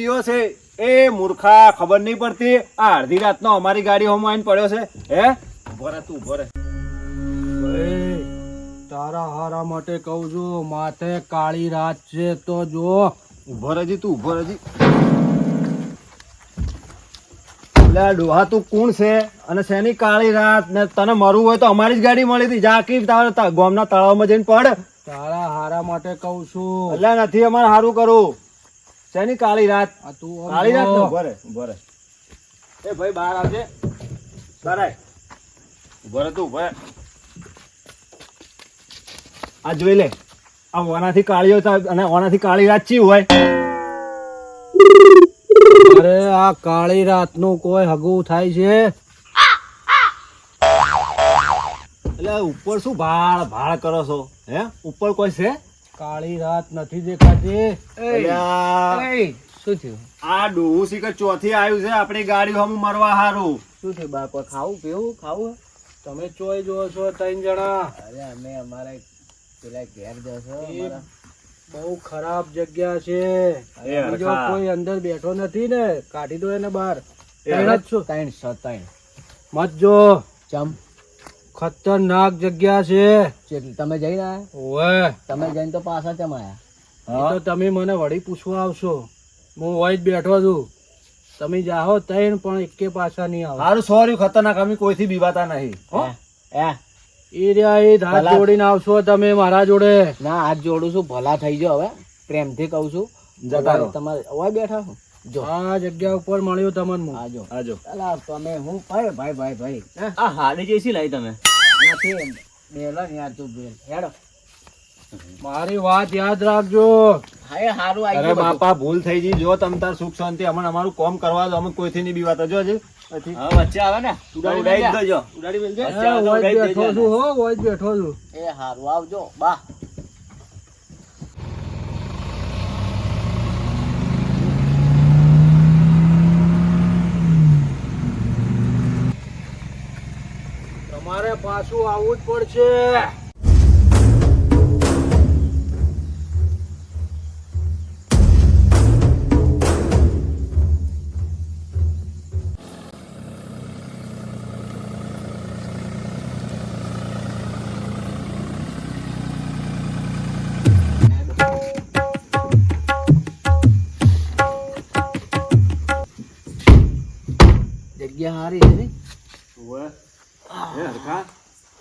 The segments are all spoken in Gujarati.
ચિયો છે એ મૂર્ખા ખબર નહીં પડતી આ અડધી રાતનો અમારી ગાડી હોમ આવીને પડ્યો છે હે ઉભો રે તું ઉભો રે તારા હારા માટે કહું છું માથે કાળી રાત છે તો જો ઉભો રહેજી તું ઉભો રહેજી લે ડોહા તું કોણ છે અને શેની કાળી રાત ને તને મરવું હોય તો અમારી જ ગાડી મળી હતી જા કી તારા ગામના તળાવમાં જઈને પડ તારા હારા માટે કહું છું એટલે નથી અમારે સારું કરું શેની કાળી રાત આ તું કાળી રાત ઉભો રે એ ભાઈ બહાર આવજે બહાર આય ઉભો રે તું ઉભો રે આ જોઈ લે આ ઓનાથી કાળી હોય અને ઓનાથી કાળી રાત ચી હોય અરે આ કાળી રાત નું કોઈ હગું થાય છે એટલે ઉપર શું ભાળ ભાળ કરો છો હે ઉપર કોઈ છે કાળી રાત નથી દેખાતી શું થયું આ ડોહું શીખર ચોથી આવ્યું છે આપણી ગાડી હમ મરવા હારું શું થયું બાપા ખાવું પીવું ખાવું તમે ચોય જો છો ત્રણ જણા અરે અમે અમારા પેલા ઘેર જશો એ બહુ ખરાબ જગ્યા છે એ બીજો હરખા. કોઈ અંદર બેઠો નથી ને કાઢી દો એને બહાર એ ત્રણ જ છો ત્રણ મત જો ચમ ખતરનાક જગ્યા છે તમે જઈને આયા ઓવે તમે જઈને તો પાછા ચમ આયા એ તો તમે મને વળી પૂછવા આવશો હું વહી જ બેઠો છું તમે જાહો તૈણ પણ એકે પાછા નહીં આવો હારું સોરી ખતરનાક અમે કોઈથી બીવાતા નહીં હો એ એ રહ્યા એ હાથ ભલા. જોડીને આવશો તમે મારા જોડે ના હાથ જોડું છું ભલા થઈ જાઓ હવે પ્રેમથી કહું છું જતા રહો. તમારે હવે બેઠા છો જો આ જગ્યા ઉપર મળ્યું તમને હું. આજો આજો અલા તમે હું ભાઈ આ હાડી જેસી લાવી તમે નથી બેલો ને યાર તું બેલ હેડો મારી વાત યાદ રાખજો હા એ હારું અરે આવી ગયું બાપા ભૂલ થઈ ગઈ જો તમ તાર સુખ શાંતિ અમને અમારું કામ કરવા દો અમે કોઈથી નહીં બીવાતા જો હજી પછી હવે વચ્ચે આવે ને ઉડાડી જ દેજો ઉડાડી મેલજે. વચ્ચે આવે તો વહી જ ઉડાડી બેઠો દેજો છું હો વહી જ બેઠો છું એ હારું આવજો બા તમારે પાછું આવવું જ પડશે જગ્યા હારી છે ને ઓવે. એ હરખા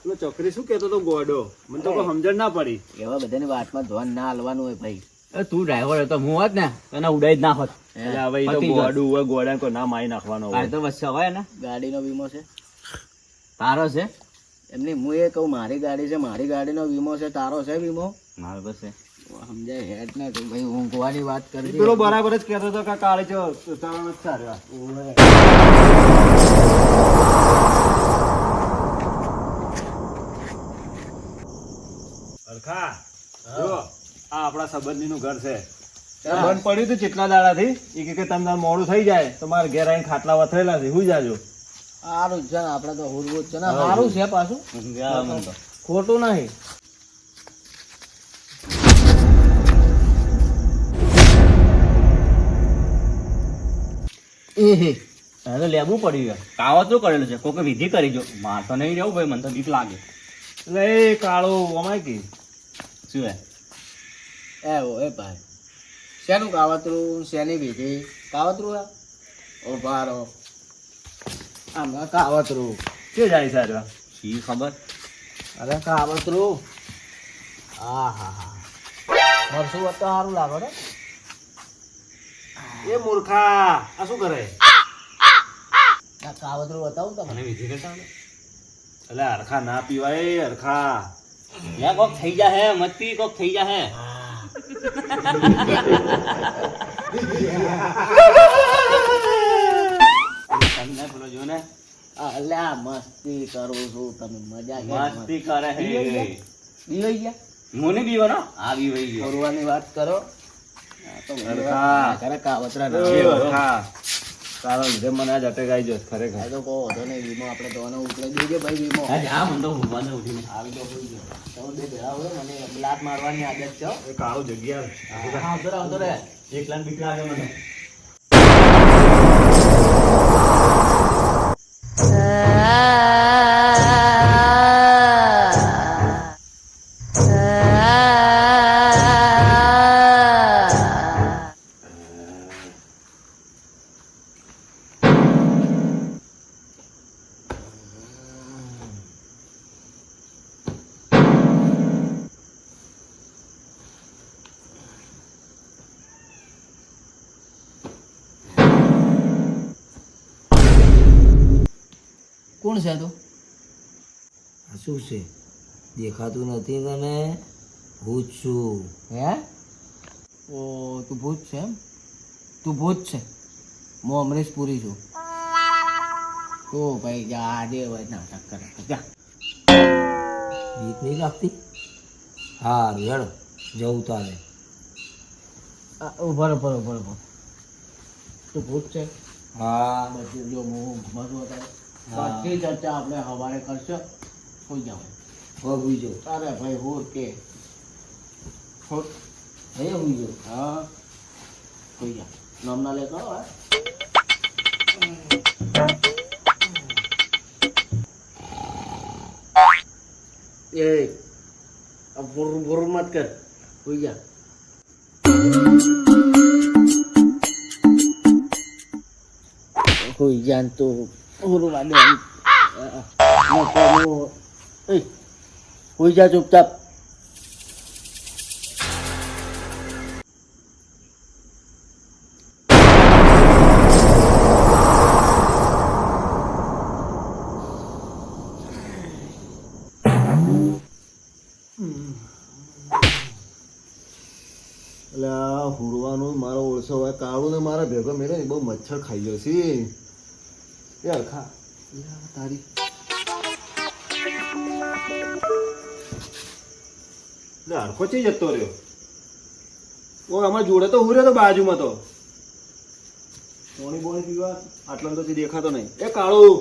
પેલો ચકરી શું કહેતો તો ગોડો મને તો કોઈ સમજણ ના પડી એવા બધાની વાતમાં ધ્યાન ના હાલવાનું હોય ભાઈ એ તું ડ્રાઈવર હતો હું હોત ને તને ઉડાઈ જ ના હોત એટલે હવે ઈ તો પતી ગયું. ગોડું હોય ગોડા કોઈ ના મારી નાખવાનો આ હોય તો વચ્ચે હોય ને ગાડીનો વીમો છે તારો છે એમની હું એ કહું મારી ગાડી છે મારી ગાડીનો વીમો છે તારો છે વીમો મારો બસ છે સમજાય હેડ ને તું ભાઈ ઊંઘવાની વાત ઈ કરી પેલો બરાબર જ કહેતો હતો કે કાળી જો ચારણ જ સારા હરખા જો આ આપણા સંબંધીનું ઘર છે બંધ પડ્યું હતું કેટલા દાડાથી ઈ કે તમને મોડું થઈ જાય તો મારે ઘેર આવીને ખાટલા વથરેલા છે હુઈ જાજો સારું જ છે ને આપણે તો હુરવું જ છે ને સારું છે પાછું ઊંઘ્યા મને તો. ખોટું નહીં તને તો લેવું પડ્યું યાર કાવતરું કરેલું છે કોકે વિધિ કરી જો માર તો નહીં રહેવું ભાઈ મને તો બીક લાગે એટલે એ કાળો અમાય કે શું હે એ ભાઈ શેનું કાવતરું શેની વિધિ કાવતરું હે ઓ ભારો આમાં કાવતરું કે જાય સારા શી ખબર અરે કાવતરું હા હા હા મરસું હોત તો સારું લાગે ને એ મૂર્ખા આ શું કરે આ કાવતરું બતાવું તમને મને વિધિ કરતા આવડે? એટલે હરખા ના પીવાય એ હરખા યા કોક થઈ જા હે મતી કોક થઈ જા હે તમને પેલો જો ને અલ્યા મસ્તી કરું છું તમે મજા મસ્તી કરે હે બીવાઈ ગયા મને બીવાનો આ બીવાઈ ગયો ફરવાની વાત કરો આ તો હરખા. ઘરે કાવતરા એ ના હરખા તારા લીધે મને આજ અટકાઈ જશે ખરેખર આ તો કહો વધો નહીં વીમો આપણે દોનો ઉતરે દેજે ભાઈ વીમો હા જા મને તો ઊંઘવા દે ઉઠીને આવી તો હોઈ ગયો તમે બે ભેળા હોય મને લાત મારવાની આદત છે હો. એ કાળો જગ્યા હા આવતો રે એકલા બીક લાગે મને કોણ છે તો આ શું છે દેખાતું નથી તને ભૂત છું હે ઓ તું ભૂત છે એમ તું ભૂત છે હું અમરીશ પુરી છું તો ભાઈ જા આજે નાટક કરે જા બીક નહીં લાગતી હા હેડ જવું તારે ઉભો તું ભૂત છે હા બધું જો હું બધું બધી ચર્ચા આપણે સવારે કરશો કોઈ જાવ હોઈ જો અરે ભાઈ હોત કે હોત હે હોઈ જો હા કોઈ જા નામના લે કરો એ अब बुर मत कर होई जा होई जान तो बुर वाले होई जा चुपचाप એટલે આ હુરવાનું મારો ઓળસો હોય કાળું ને મારા ભેગો મેળો ને બહુ મચ્છર ખાઈ ગયો છે યાર ખા તારી હરખો ચી જતો રહ્યો ઓ અમારા જોડે તો હુર્યો તો બાજુમાં તો પોણી બોણી પીવા આટલા તો દેખાતો નહીં એ કાળું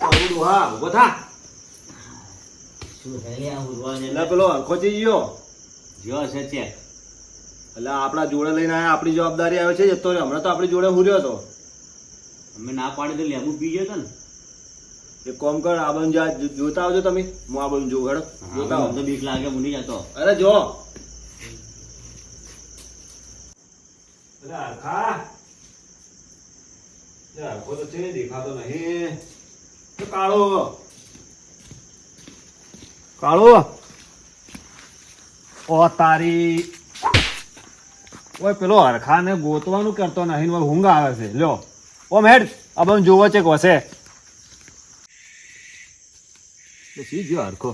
કાળું હા ઉભો થા શું હે આ ઉરવાને એટલે પેલો હરખો ચી ગયો જો છે ચેક એટલે આપણા જોડે લઈને આયા આપણી જવાબદારી આવે છે જતો રહ્યો હમણાં તો આપણી જોડે હુર્યો હતો અમે ના પાડી તો લેબુ પી ગયો તો ને એક કોમ કર આ બાજુ જા જોતા આવજો તમે હું આ બાજુ જોઉં હેડો જોતા આવો તો બીક લાગે હું નહીં જતો અરે જો અરે હરખા હરખો તો છે દેખાતો નહીં કાળો કાળો ઓ તારી ઓય પેલો હરખાને ગોતવાનું કરતો નહીં ને ઊંઘ આવે છે લ્યો ઓ મેડ આ બધું જોવો છે કોસે સી જો હરખો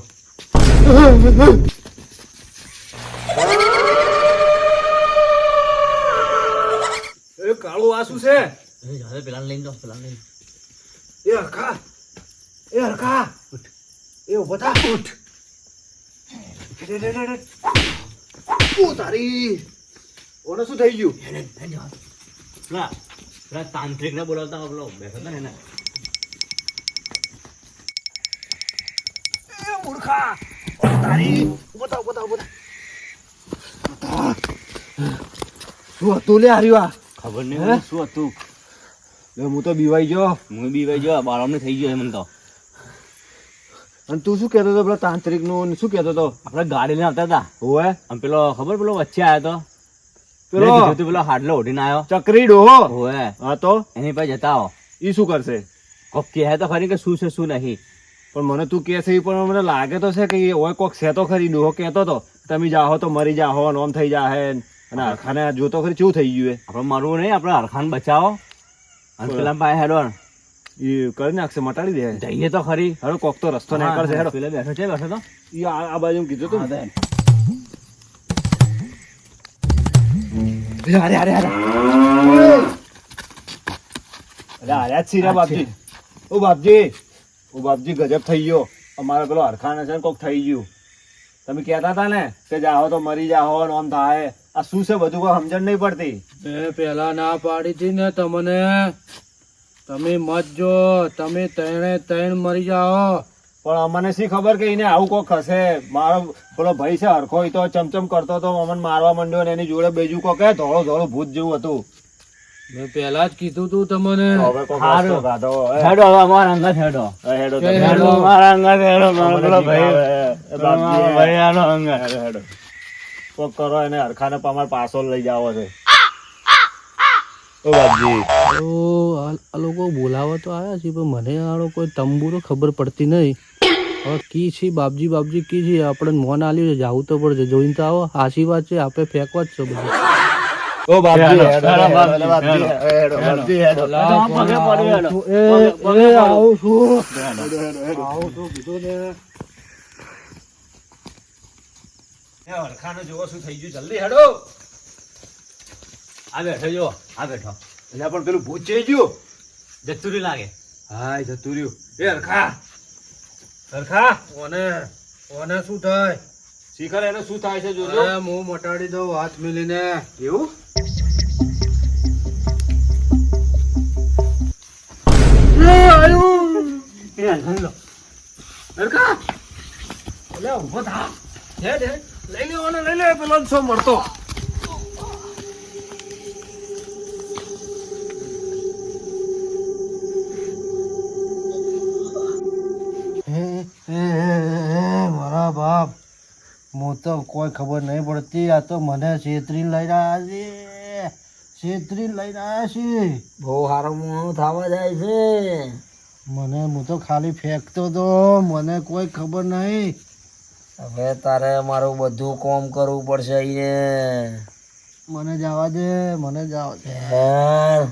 એ કાળો આ શું છે પેલા લઈને જાઓ પેલા લઈને એ હરખા એ ઉભો થા ઉઠ ઓ તારી ઓને શું થઈ ગયું પેલા તાંત્રિક ને બોલાવતા પેલો બેઠો હતો ને એને એ મૂર્ખા ઓ તારી ઉભો થા શું હતું લે હાર્યું આ ખબર નહીં શું હતું લે હું તો બીવાઈ ગયો હું બી ભાઈ જો બાળામને થઈ ગયો મને તો અને તું શું કહેતો હતો પેલા તાંત્રિક નું શું કહેતો હતો આપણે ગાડી લઈને આવતા હતા ઓએ આમ પેલો ખબર પેલો વચ્ચે આવ્યો તો પેલો પેલો હાડલો ઉઠીને આવ્યો ચકરી ડોહો હોવે હા તો એની પાસે જતા આવો ઈ શું કરશે કોક કહે તો ખરી કે શું છે શું નહીં પણ મને તું કે છે ઈ પણ મને લાગે તો છે કે એ ઓય કોક છે તો ખરી ડોહો કહેતો તો તમે જાહો તો મરી જાહો નોમ થઈ જાહે અને હરખાને જોતો ખરી કેવું થઈ ગયું આપણે મરવું નહીં આપણે હરખાન બચાવો અને પેલા પાસે હેડો એ કરી નાખશે મટાડી દે જઈએ તો ખરી હેડો કોક તો રસ્તો નીકળશે હેડો પેલા બેઠો છે બેઠો તો ઈ આ બાજુ કીધું તું ને. અરે અરે અરે અરે જ છી રે બાપજી ઓ બાપજી ગજબ થઈ ગયો અમારે પેલો હરખાને છે ને કોક થઈ ગયું તમે કહેતા હતા ને કે જાહો તો મરી જાહો ને આમ થાય આ શું છે બધું કોઈ સમજણ નહીં પડતી મેં પેલા ના પાડી હતી ને તમને તમે મત જો તમે ત્રણ મરી જાઓ પણ અમને શી ખબર કે એને આવું કોક હશે મારો પેલો ભાઈ છે હરખો ઈ તો ચમચમ કરતો તો અમને મારવા માંડ્યો ને એની જોડે બીજું કોક ધોળું ભૂત જેવું હતું મેં પેલા જ કીધું તું તમને હવે કોક હારું. રસ્તો કાઢો. હેડો હવે અમારા અંગત હેડો હેડો કે તમે. હેડો. અમારા અંગત હેડો મારો અમને પેલો જીવ ભાઈ આવે. એ બાપજી, મારો ભાઈ આનો અંગત હેડો, હેડો. કોક કરો એને હરખાને અમારે પાછો લઈ જાવો છે ઓ બાપજી તો આ લોકો બોલાવા તો આવ્યા છે પણ મને આ લોકો તંબુરો ખબર પડતી નહીં હવે કી છે બાપજી કી છે આપણે મોન આલ્યું છે જાવું તો પડશે જોઈને તો આવો આશી વાત છે આપણે ફેંકવા જ છે બધું ઓ ઓ બાપજી હેડો, હેડો, હેડો, હેડો, બાપજી, બાપજી, હેડો. હેડો, બાપજી, હેડો. અલા, પગે પણ પડી આવું હેડો. છું. એ આવું છું હેડો. આવું છું કીધું ને એ હરખાને જોવો શું થઈ ગયું જલ્દી હેડો આ બેઠો જો આ બેઠો એટલે પણ પેલું ભૂત જઈ ગયું જતું રહ્યું લાગે હાય જતું રહ્યું એ હરખા હરખા ઓને શું થાય શિખર એને શું થાય છે જોજો અરે હું મટાડી દઉં હાથ મિલીને એવું એ હલન લો હરખા એટલે ઊભો થા હેડ હેડ લઈ લેવાનો લઈ લે પેલો છો મળતો મારા બાપ હું તો કોઈ ખબર નહીં પડતી આ તો મને છેતરી લઈને આવ્યા છે છેતરી લઈને આવ્યા છે બહુ સારો મોણું થવા જાય છે. મને હું તો ખાલી ફેંકતો તો મને કોઈ ખબર નહીં હવે તારે મારું બધું કામ કરવું પડશે અહીંયા. મને જવા દે મને જવા દે યાર